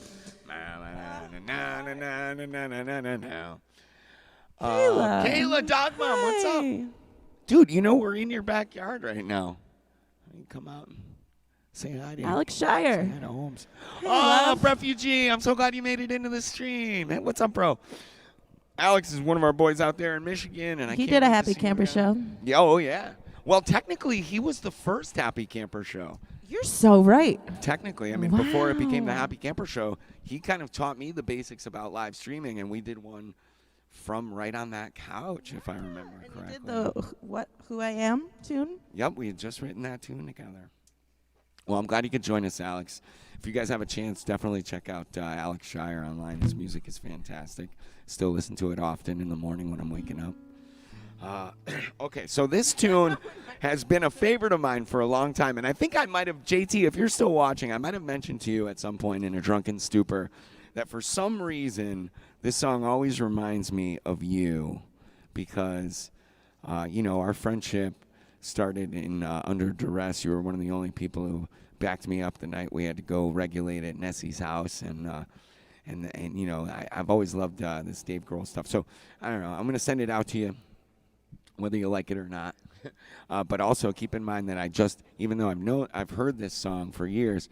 Kayla, Dog Mom, what's up? Hey. Dude, you know we're in your backyard right now. You come out and say hi to Alex Say Shire. hi to Holmes. Hey, Oh, love. Refugee, I'm so glad you made it into the stream. Hey, what's up, bro? Alex is one of our boys out there in Michigan, and I He can't did a wait to Happy see Camper him show. again. Yeah, oh yeah. Well, technically, he was the first Happy Camper show. You're so right. Technically, I mean, before it became the Wow. Happy Camper show, he kind of taught me the basics about live streaming, and we did one from right on that couch, if I remember And you correctly. did the Who I Am tune? Yep, we had just written that tune together. Well, I'm glad you could join us, Alex. If you guys have a chance, definitely check out Alex Shire online. His music is fantastic. Still listen to it often in the morning when I'm waking up. Okay, so this tune has been a favorite of mine for a long time, and I think I might have, JT, if you're still watching, I might have mentioned to you at some point in a drunken stupor that for some reason this song always reminds me of you because, our friendship started in under duress. You were one of the only people who backed me up the night we had to go regulate at Nessie's house, and I've always loved this Dave Grohl stuff. So I don't know. I'm gonna send it out to you, whether you like it or not. But also keep in mind that even though I've heard this song for years,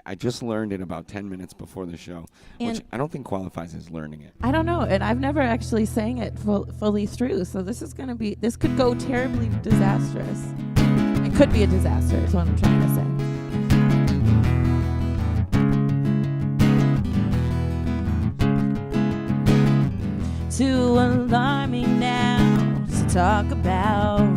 I just learned it about 10 minutes before the show, which And- I don't think qualifies as learning it. I don't know, and I've never actually sang it fully through, so this could go terribly disastrous. It could be a disaster, is what I'm trying to say. Too alarming now to talk about.